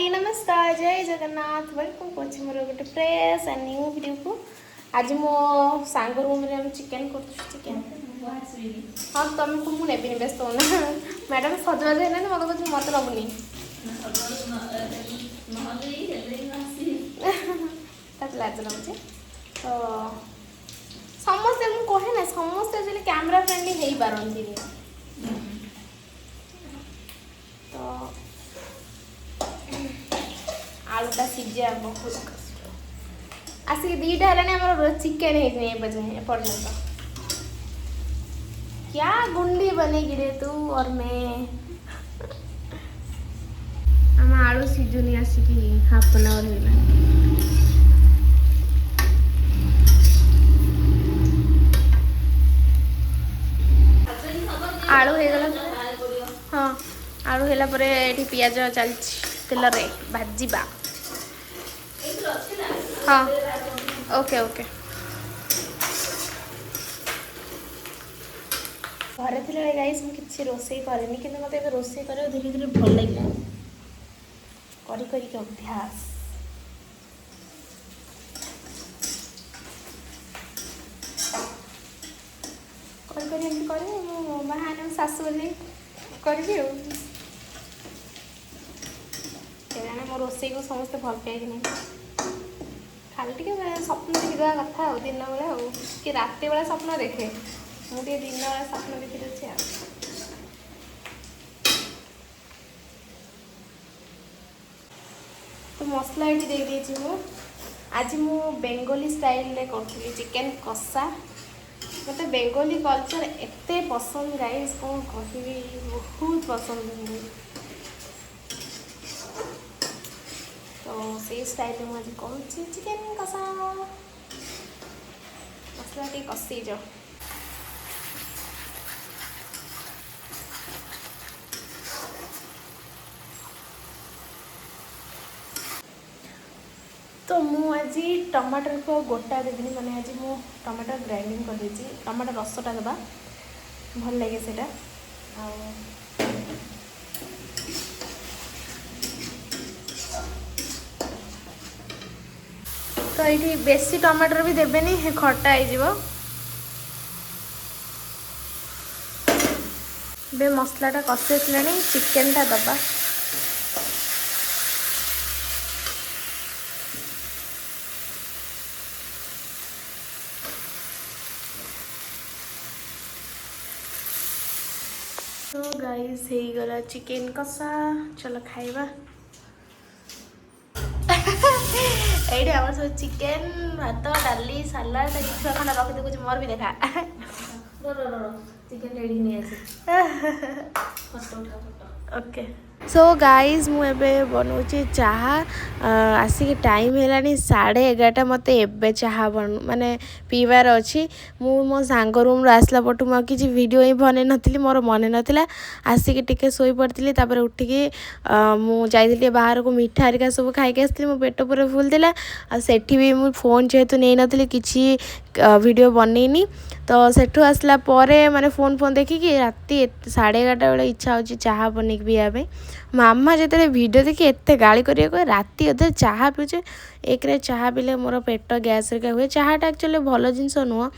हाय नमस्कार जय जगन्नाथ वेलकम करछि मोर गोटे फ्रेश एंड न्यू वीडियो को। आज मो सांग रूम रे हम चिकन कर चिकन हाँ तुमको मुझे नेबिनी व्यस्त होना मैडम सजबाज है ना मत कुछ मत नबुनी लाज लाଗୁଛି तो समस्ते मुझे कहे ना समस्ते कैमरा फ्रेंडली हो पारती तो आलूटा सीझा बहुत कष्ट आसिक दीटा है चिकेन पर्यटन क्या गुंडी बनेगी रे तू और मैं आम आलू सीझुनी आसिक हाफ एन आवर है आलू हो गला हाँ आलू है पियाज चल तेल रे भाजवा हाँ ओके ओके घरे थे गाइस मुझे किसी रोसे करेनि कि मत रोसे कर धीरे धीरे भल लगे कर अभ्यास कर बाहर शाशु बोली करी मो रोसे को समस्ते भल पाए कि नहीं खाली टे स्वप्न देखीदा कथा दिन बेला कि रात बेला स्वप्न देखे मुझे दिन बेला स्वप्न देखी दूसरी तो मसला ये दे देती मु आज मु बेंगली स्टाइल रे करी चिकेन कषा मत बेंगली कल्चर एते पसंद गाइस कौन कहि बहुत पसंद तो से स्टाइल में आज कौन चिकेन कषा मसला टे कषी जाओ तो मुझे टमाटर को गोटा देवी माने आज मु टमाटर ग्राइंडिंग कर देछि टमाटर रसटा देबा भल लगे सेटा तो ये बेसी टमाटर भी देबेनी खट्टा हो बे मसलाटा कषि आसलानी चिकेनटा दबा तो गाइस हो गला चिकेन कषा चलो खाइबा ये आम सब चिकेन भात डाली सालाड छुआ खाना रखी देखुच मोर भी देखा चिकेन रेडी नहीं ओके सो गाइज मुझे बनाऊँगी चाहा आसिक टाइम है 11:30 मत एवं चाहा माने पीबार अच्छी मो सांग रूम आसला पटू मुझे किसी वीडियो ही बन नी मोर मन नाला आसिक टिके शोई पड़ी तापर उठिकी मुझे बाहर को मिठा हरिका सब खाई आसती मो पेट पूरा फुल था सेठी भी मुझे फोन जेहेतु नहीं नी किसी वीडियो बनईनी तो सेठू आसला माने फोन देखिकी राति 11:30 बेले इच्छा हो चाहा बन पीवा मामा जो वीडियो देखी एत गाड़ी कर राति अधे चाहा पीछे एक चाहा पीले मोर पेट गैस रिका हुए चाहाटा एक्चुअली भल जिनस नुह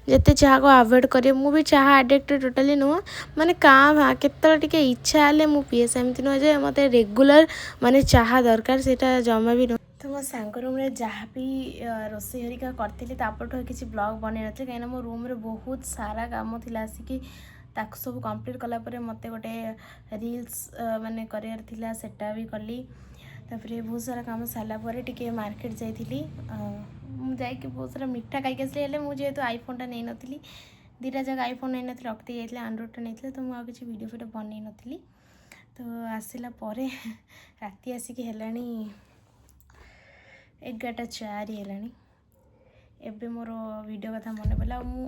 जिते चाहा को अवॉइड करे मु भी चाहा एडिक्टेड टोटाली नुह माने का केते इच्छा हेले मु पीए सेमती नुह जे मत रेगुलर माने चाहा दरकार सेटा जमा भी नुह तो मो सांग रूम रे जहाँ भी रोसे हरिका करी तापठू किसी ब्लॉग बन नी कहीं मो रूम रे बहुत सारा काम थिला आसिकी ताक सब कंप्लीट कलापर मत गोटे रील्स माने करार थिला सेटा भी कली तापर बहुत सारा काम सारापर टिके मार्केट जाइली मुझे बहुत सारा मिठा खाई आसली मुझे आईफोनटा नहीं नी दीटा जगह आईफोन नहीं नी रखी जाइए आंड्रॉइडटा नहीं तो मुझे किसी वीडियो फिडियो बन नी तो आसला राति आसिक है 11:04 एबे मोर वीडियो कथा मन पड़ा मु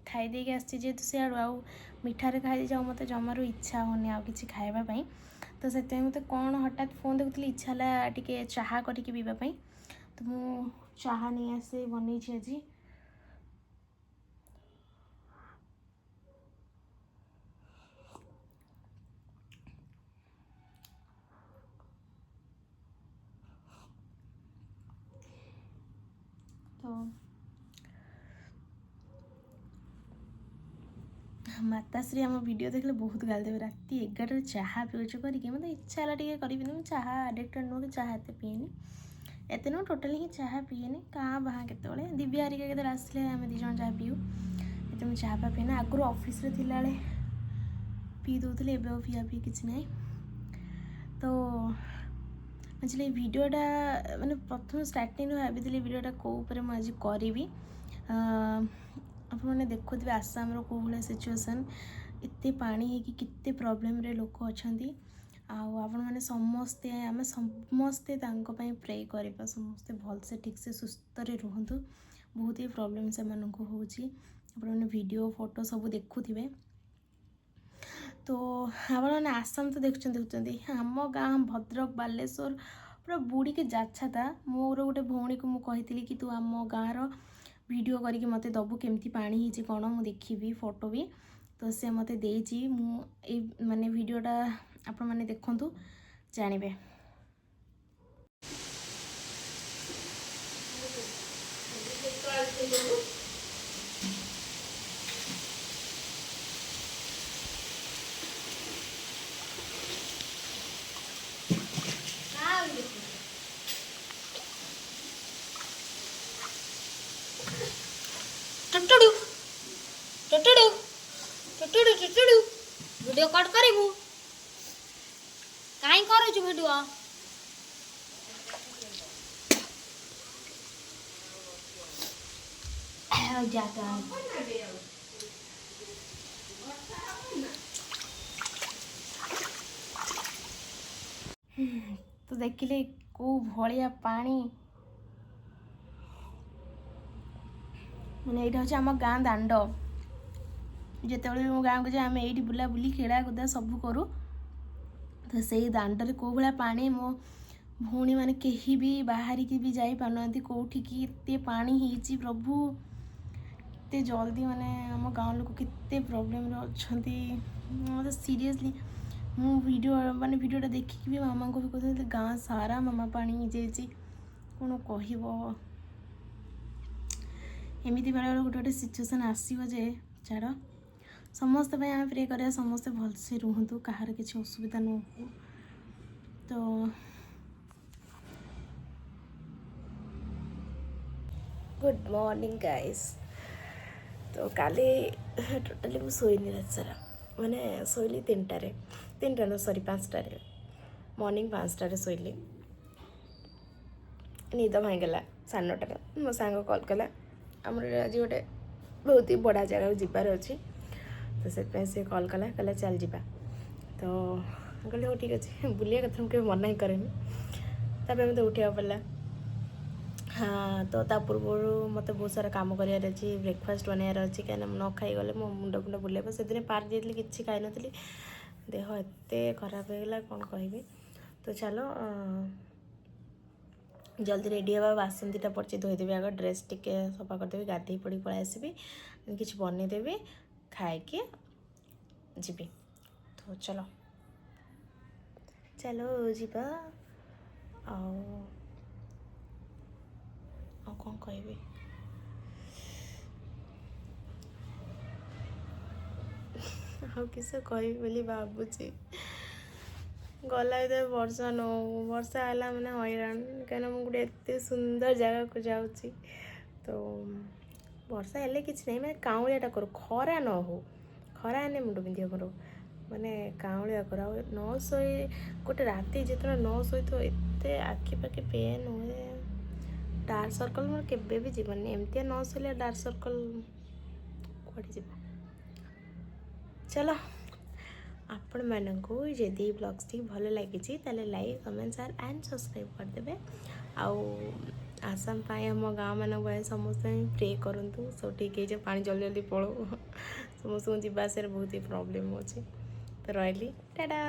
खाई देके आसी जेहेतु सियाड़ू आउ मिठारे खाई जाओ मत जमारू इच्छा होनी आउ किसी खाइबापी तो से मत कौन हठात फोन देखुली इच्छा है टिके चाहा करके पीवाई तो मु चाहा नहीं आसे बनई आज ମାତାଶ୍ରୀ ଆମ ଭିଡ଼ିଓ ଦେଖିଲେ ବହୁତ ଗାଳି ଦେବେ। ରାତି 11ଟାରେ ଚାହା ପିଉଛୁ କରିକି ମୋତେ ଇଚ୍ଛା ହେଲା ଟିକେ କରିବିନି। ମୁଁ ଚାହା ଆଡ଼ିକ୍ଟେଡ଼ ନୁହେଁ କି ଚାହା ଏତେ ପିଏନି, ଏତେ ନୁହେଁ ଟୋଟାଲି ହିଁ ଚାହା ପିଏନି। କାଁ ବାହା କେତେବେଳେ ଦିବ୍ୟା ହେରିକା କେତେବେଳେ ଆସିଲେ ଆମେ 2 ଜଣ ଚାହା ପିଉ, ଏତେ ମୁଁ ଚାହା ପା ପିଏନି। ଆଗରୁ ଅଫିସରେ ଥିଲାବେଳେ ପିଇ ଦେଉଥିଲି, ଏବେ ଆଉ ପିଆ ପିଇ କିଛି ନାହିଁ। ତ ଆକ୍ଚୁଆଲି ଏଇ ଭିଡ଼ିଓଟା ମାନେ ପ୍ରଥମ ଷ୍ଟାର୍ଟିଂରୁ ଭାବିଥିଲି ଭିଡ଼ିଓଟା କେଉଁ ଉପରେ ମୁଁ ଆଜି କରିବି। ଆପଣମାନେ ଦେଖୁଥିବେ ଆସାମର କେଉଁ ଭଳିଆ ସିଚୁଏସନ୍, ଏତେ ପାଣି ହେଇକି କେତେ ପ୍ରୋବ୍ଲେମ୍ରେ ଲୋକ ଅଛନ୍ତି। ଆଉ ଆପଣମାନେ ସମସ୍ତେ ଆମେ ସମସ୍ତେ ତାଙ୍କ ପାଇଁ ପ୍ରେ କରିବା, ସମସ୍ତେ ଭଲସେ ଠିକ୍ସେ ସୁସ୍ଥରେ ରୁହନ୍ତୁ। ବହୁତ ହି ପ୍ରୋବ୍ଲେମ୍ ସେମାନଙ୍କୁ ହେଉଛି। ଆପଣମାନେ ଭିଡ଼ିଓ ଫଟୋ ସବୁ ଦେଖୁଥିବେ। ତ ଆପଣମାନେ ଆସାମ ତ ଦେଖୁଛନ୍ତି, ଆମ ଗାଁ ଭଦ୍ରକ ବାଲେଶ୍ୱର ପୁରା ବୁଡ଼ିକି ଯାଚ୍ଛାତା। ମୋର ଗୋଟେ ଭଉଣୀକୁ ମୁଁ କହିଥିଲି କି ତୁ ଆମ ଗାଁର ଭିଡ଼ିଓ କରିକି ମୋତେ ଦେବୁ, କେମିତି ପାଣି ହେଇଛି କ'ଣ ମୁଁ ଦେଖିବି ଫଟୋ ବି। ତ ସେ ମୋତେ ଦେଇଛି। ମୁଁ ଏଇ ମାନେ ଭିଡ଼ିଓଟା ଆପଣମାନେ ଦେଖନ୍ତୁ ଜାଣିବେ। वीडियो कट करू कहीं करू वीडियो जाता तो देखिले को भलिया पानी मैंने यहाँ हूँ आम गाँ दांड। जिते मो गाँव को जाए आम ये बुलाबुली खेला कूदा सब करूँ। तो से दांडे कौ भाया पानी मो भौणी मैंने कहीं भी बाहरिकी भी जाई पाना कौटिकी एत पानी होती प्रभु एत जल्दी माने आम गाँव लोक केते प्रोब्लेम अच्छा मतलब सीरियसली मु वीडियो माने वीडियोटा देखिकी भी मामा को भी कहते गाँ सारा मामा पानी हो जाए कौन कह एमती बेले बेले गोटे गोटे सिचुएसन आसो जे छाड़ समस्त आम प्रे करें समस्ते भलसे रुहतु कहार किसी असुविधा न हो। तो गुड मॉर्निंग गाइस। तो काली टोटाली मुझे शोनी रात सारा माने शोली 3टा न सॉरी 5टारे मॉर्निंग 5टारे शोली निद भाईगला 9:30 मो सांग कॉल कला आमर आज गोटे बहुत ही बड़ा जगह जीवार अच्छी। तो से कॉल कला कहला चल जावा। तो कहले हो ठीक अच्छे बुलिया कथा मुझे मना ही करेनि तापर मत उठा पड़ा। हाँ तो ता पूर्व मत बहुत सारा काम करार अच्छी ब्रेकफास्ट बनार अच्छी कहीं न खाई गले मो मुंड फुंड बुलेब से दिन पार्क जाइली किसी खाई नी देह एत खराब होगा कौन कहि। तो चलो जल्दी रेडी हवा बासन 2टा पड़ी धोईदेवी आग ड्रेस टिके सफा करदेवी गाधे पड़ी पलि आसबि कि बनईदेवी खाए जीवी। तो चलो चलो जीवा कौन कहि किस कहि बोली भावुची गला भर वर्षा न हो वर्षा है मैंने हैरान कहीं मुझे गोटे एत सुंदर जगह को जाऊँगी। तो वर्षा हेल्ले कि नहीं मैं काउलियाटा करूँ खरा न हो खरा हेल्ले मुंड बिंधे मोर माने काउलिया कर न शोई गोटे राति जिते न शोई तो एत आखि पाखि पेन हुए डार्क सर्कल मोर केबे भी जीवनी एमती न शोले डार्क सर्कल कड़े जीव। चलो आपण मानक जदि ब्लॉग्स टी भल लगी ताले like comment share and subscribe करदे। आउ आसाम आम गाँव मान समस्त प्रे करूँ सब ठीक है पानी जल्दी जल्दी पड़ो समस्त जीवास बहुत ही प्रोब्लेम अच्छे। तो रही टाटा।